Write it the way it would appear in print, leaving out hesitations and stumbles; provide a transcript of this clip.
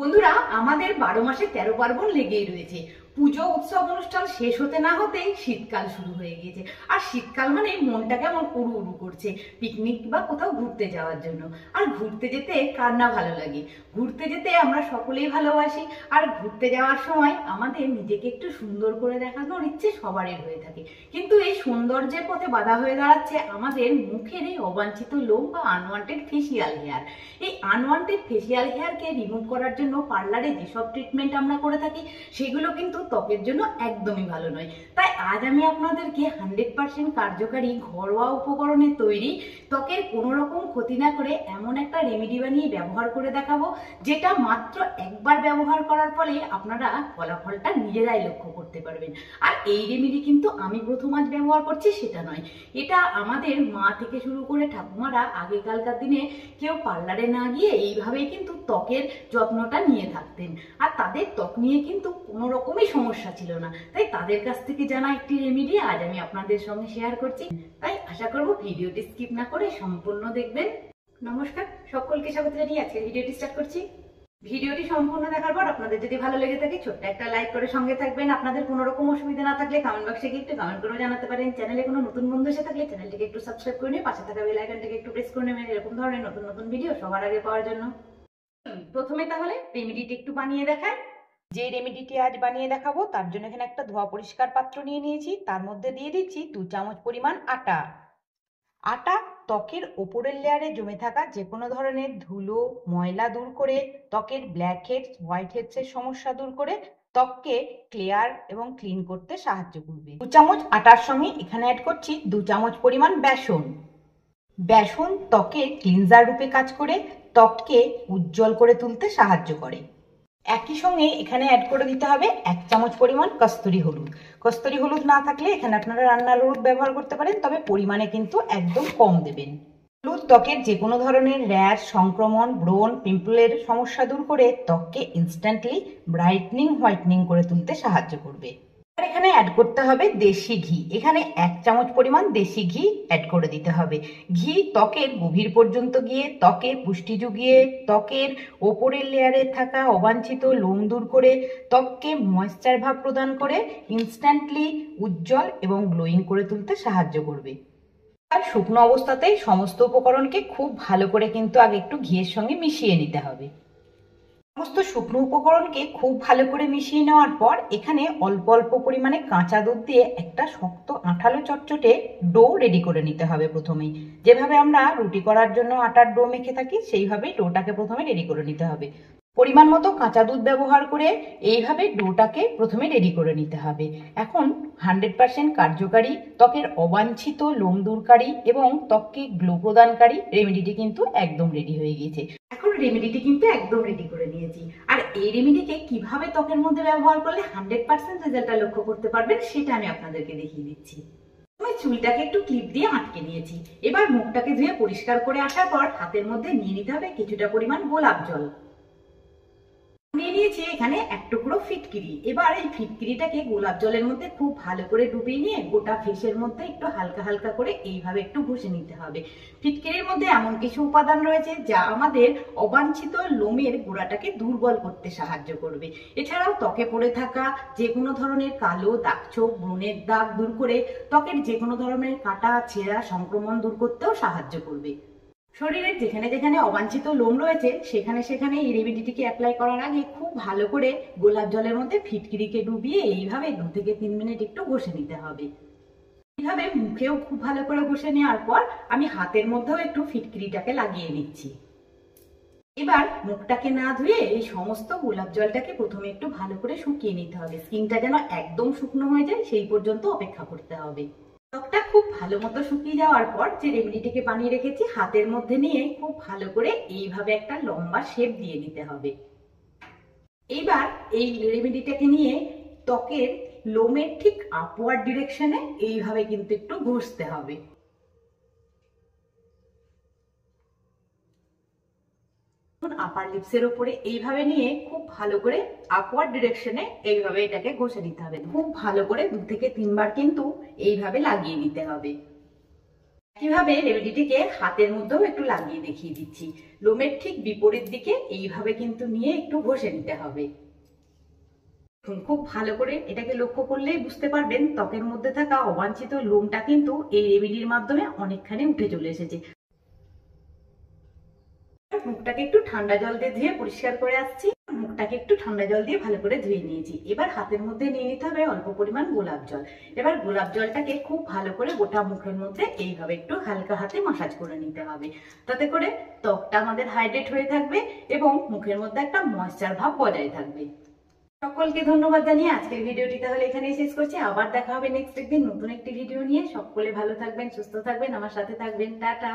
বন্ধুরা, আমাদের 12 মাসে 13 পার্বণ লেগেই রয়েছে। পুজো উৎসব অনুষ্ঠান শেষ হতে না হতেই শীতকাল শুরু হয়ে গিয়েছে। আর শীতকাল মানে মনটা কেমন উড়ু উড়ু করছে পিকনিক বা কোথাও ঘুরতে যাওয়ার জন্য। আর ঘুরতে যেতে কার না ভালো লাগে? ঘুরতে যেতে আমরা সকলেই ভালোবাসি। আর ঘুরতে যাওয়ার সময় আমাদের নিজেকে একটু সুন্দর করে দেখানোর ইচ্ছে সবারই হয়ে থাকে। কিন্তু এই সৌন্দর্যের পথে বাধা হয়ে দাঁড়াচ্ছে আমাদের মুখের এই অবাঞ্ছিত লোম বা আনওয়ান্টেড ফেসিয়াল হেয়ার। এই আনওয়ান্টেড ফেসিয়াল হেয়ারকে রিমুভ করার জন্য পার্লারে যেসব ট্রিটমেন্ট আমরা করে থাকি সেগুলো কিন্তু ত্বকের জন্য একদমই ভালো নয়। তাই আজ আমি আপনাদেরকে 100% কার্যকারী ঘরোয়া উপকরণে তৈরি ত্বকের কোনো রকম ক্ষতি না করে এমন একটা রেমেডি বানিয়ে ব্যবহার করে দেখাবো, যেটা মাত্র একবার ব্যবহার করার ফলে আপনারা ফলাফলটা নিজেরাই লক্ষ্য করতে পারবেন। আর এই রেমেডি কিন্তু আমি প্রথম আজ ব্যবহার করছি সেটা নয়, এটা আমাদের মা থেকে শুরু করে ঠাকুমারা আগেকালকার দিনে কেউ পার্লারে না গিয়ে এইভাবেই কিন্তু ত্বকের যত্নটা নিয়ে থাকতেন। আর তাদের ত্বক নিয়ে কিন্তু কোনো রকমই সমস্যা ছিল না। তাই তাদের কাছ থেকে জানা একটি রেমেডি আজ আমি আপনাদের সঙ্গে শেয়ার করছি। তাই আশা করব ভিডিওটি স্কিপ না করে সম্পূর্ণ দেখবেন। নমস্কার, সকলকে স্বাগত জানিয়ে আজকে ভিডিওটি স্টার্ট করছি। ভিডিওটি সম্পূর্ণ দেখার পর আপনাদের যদি ভালো লেগে থাকে ছোট্ট একটা লাইক করে সঙ্গে থাকবেন। আপনাদের কোনো রকম অসুবিধা না থাকলে কমেন্ট বক্সে গিয়ে একটু কমেন্ট করে জানাতে পারেন। চ্যানেলে কোনো নতুন বন্ধু এসে থাকলে চ্যানেলটিকে একটু সাবস্ক্রাইব করে নিয়ে পাশে থাকা বেল আইকনটিকে একটু প্রেস করে নেবেন এরকম ধরনের নতুন নতুন ভিডিও সবার আগে পাওয়ার জন্য। প্রথমে তাহলে রেমেডিটি একটু বানিয়ে দেখায়। যে রেমেডিটি আজ বানিয়ে দেখাবো তার জন্য এখানে একটা ধোয়া পরিষ্কার পাত্র নিয়ে নিয়েছি। তার মধ্যে দিয়ে দিচ্ছি 2 চামচ পরিমাণ আটা। আটা ত্বকের ওপরের লেয়ারে জমে থাকা যে কোনো ধরনের ধুলো ময়লা দূর করে, ত্বকের ব্ল্যাক হেডস হোয়াইট হেডসের সমস্যা দূর করে ত্বককে ক্লিয়ার এবং ক্লিন করতে সাহায্য করবে। 2 চামচ আটার সঙ্গে এখানে অ্যাড করছি 2 চামচ পরিমাণ বেসন। বেসন ত্বকের ক্লিনজার রূপে কাজ করে ত্বককে উজ্জ্বল করে তুলতে সাহায্য করে। একই সঙ্গে এখানে অ্যাড করে দিতে হবে 1 চামচ পরিমাণ কস্তুরি হলুদ। কস্তুরি হলুদ না থাকলে এখানে আপনারা রান্নার হলুদ ব্যবহার করতে পারেন, তবে পরিমাণে কিন্তু একদম কম দেবেন। হলুদ ত্বকের যে কোনো ধরনের র্যাশ, সংক্রমণ, ব্রণ, পিম্পলের সমস্যা দূর করে ত্বককে ইনস্ট্যান্টলি ব্রাইটনিং হোয়াইটনিং করে তুলতে সাহায্য করবে। এখানে অ্যাড করতে হবে দেশি ঘি। এখানে 1 চামচ পরিমাণ দেশি ঘি অ্যাড করে দিতে হবে। ঘি ত্বকের গভীর পর্যন্ত গিয়ে ত্বকে পুষ্টি জুগিয়ে ত্বকের ওপরের লেয়ারে থাকা অবাঞ্ছিত লোম দূর করে ত্বককে ময়েশ্চার ভাব প্রদান করে ইনস্ট্যান্টলি উজ্জ্বল এবং গ্লোয়িং করে তুলতে সাহায্য করবে। আর শুকনো অবস্থাতেই সমস্ত উপকরণকে খুব ভালো করে কিন্তু আগে একটু ঘিয়ের সঙ্গে মিশিয়ে নিতে হবে। সমস্ত শুকনো উপকরণকে খুব ভালো করে মিশিয়ে নেওয়ার পর এখানে অল্প অল্প পরিমাণে কাঁচা দুধ দিয়ে একটা শক্ত আঠালো চটচটে ডো রেডি করে নিতে হবে। প্রথমেই যেভাবে আমরা রুটি করার জন্য আটার ডো মেখে থাকি সেইভাবেই ডোটাকে প্রথমে রেডি করে নিতে হবে। পরিমাণ মতো কাঁচা দুধ ব্যবহার করে এইভাবে ডোটাকে প্রথমে রেডি করে নিতে হবে। এখন 100% কার্যকারী ত্বকের অবাঞ্ছিত লোম দূরকারী এবং ত্বককে গ্লো প্রদানকারী রেমেডিটি কিন্তু একদম রেডি হয়ে গিয়েছে। এখন রেমেডিটি কিন্তু একদম রেডি করে নিয়েছি। আর এই রেমেডিকে কিভাবে ত্বকের মধ্যে ব্যবহার করলে 100% রেজাল্টটা লক্ষ্য করতে পারবেন সেটা আমি আপনাদেরকে দেখিয়ে দিচ্ছি। আমি চুলটাকে একটু ক্লিপ দিয়ে আটকে নিয়েছি। এবার মুখটাকে ধুয়ে পরিষ্কার করে আসার পর হাতের মধ্যে নিয়ে নিতে হবে কিছুটা পরিমাণ গোলাপ জল। নিয়ে নিয়েছি এখানে 1 টুকরো ফিটকিরি। এবার এই ফিটকিরিটাকে গোলাপ জলের মধ্যে খুব ভালো করে ডুবিয়ে নিয়ে গোটা ফেসের মধ্যে একটু হালকা হালকা করে এইভাবে একটু ঘষে নিতে হবে। ফিটকিরির মধ্যে এমন কিছু উপাদান রয়েছে যা আমাদের অবাঞ্ছিত লোমের গোড়াটাকে দুর্বল করতে সাহায্য করবে। এছাড়াও ত্বকে পড়ে থাকা যে কোনো ধরনের কালো দাগছোপ, ব্রণের দাগ দূর করে ত্বকের যে কোনো ধরনের কাটা ছেঁড়া সংক্রমণ দূর করতেও সাহায্য করবে। শরীরের যেখানে যেখানে অবাঞ্ছিত লোম রয়েছে সেখানে সেখানে এই রেমেডিটিকে অ্যাপ্লাই করার আগে খুব ভালো করে গোলাপ জলের মধ্যে ফিটকিরিকে ডুবিয়ে এইভাবে 2 থেকে 3 মিনিট একটু ঘষে নিতে হবে। এইভাবে মুখেও খুব ভালো করে ঘষে নেওয়ার পর আমি হাতের মধ্যেও একটু ফিটকিরিটাকে লাগিয়ে নিচ্ছি। এবার মুখটাকে না ধুয়ে এই সমস্ত গোলাপ জলটাকে প্রথমে একটু ভালো করে শুকিয়ে নিতে হবে। স্কিনটা যেন একদম শুকনো হয়ে যায় সেই পর্যন্ত অপেক্ষা করতে হবে। ত্বকটা খুব ভালো মতো শুকিয়ে যাওয়ার পর যে রেমেডিটিকে বানিয়ে রেখেছি হাতের মধ্যে নিয়ে খুব ভালো করে এইভাবে একটা লম্বা শেপ দিয়ে দিতে হবে। এইবার এই রেমেডিটাকে নিয়ে ত্বকের লোমের ঠিক আপওয়ার্ড ডিরেকশনে এইভাবে কিন্তু একটু ঘষতে হবে। আপার লিপসের উপরে এইভাবে নিয়ে খুব ভালো করে আপওয়ার্ড ডিরেকশনে এইভাবে এটাকে ঘষে নিতে হবে। খুব ভালো করে 2 থেকে 3 বার কিন্তু এইভাবে লাগিয়ে নিতে হবে। কিভাবে রেমেডিটিকে হাতের মধ্যেও একটু লাগিয়ে দেখিয়ে দিচ্ছি। লোমের ঠিক বিপরীত দিকে এইভাবে কিন্তু নিয়ে একটু ঘষে নিতে হবে। খুব ভালো করে এটাকে লক্ষ্য করলেই বুঝতে পারবেন ত্বকের মধ্যে থাকা অবাঞ্ছিত লোমটা কিন্তু এই রেমেডির মাধ্যমে অনেকখানি উঠে চলে এসেছে। মুখটাকে একটু ঠান্ডা জল দিয়ে ধুয়ে পরিষ্কার করে আসছি। মুখটাকে একটু ঠান্ডা জল দিয়ে ভালো করে ধুয়ে নিয়েছি। এবার হাতের মধ্যে নিয়ে নিতে হবে অল্প পরিমাণ গোলাপ জল। এবার গোলাপ জলটাকে খুব ভালো করে গোটা মুখের মধ্যে এইভাবে একটু হালকা হাতে মাসাজ করে নিতে হবে। তাতে করে ত্বকটা আমাদের হাইড্রেট হয়ে থাকবে এবং মুখের মধ্যে একটা ময়েশ্চার ভাব বজায় থাকবে। সকলকে ধন্যবাদ জানিয়ে আজকের ভিডিওটি তাহলে এখানেই শেষ করছি। আবার দেখা হবে নেক্সট একদিন নতুন একটি ভিডিও নিয়ে। সকলে ভালো থাকবেন, সুস্থ থাকবেন, আমার সাথে থাকবেন। টাটা।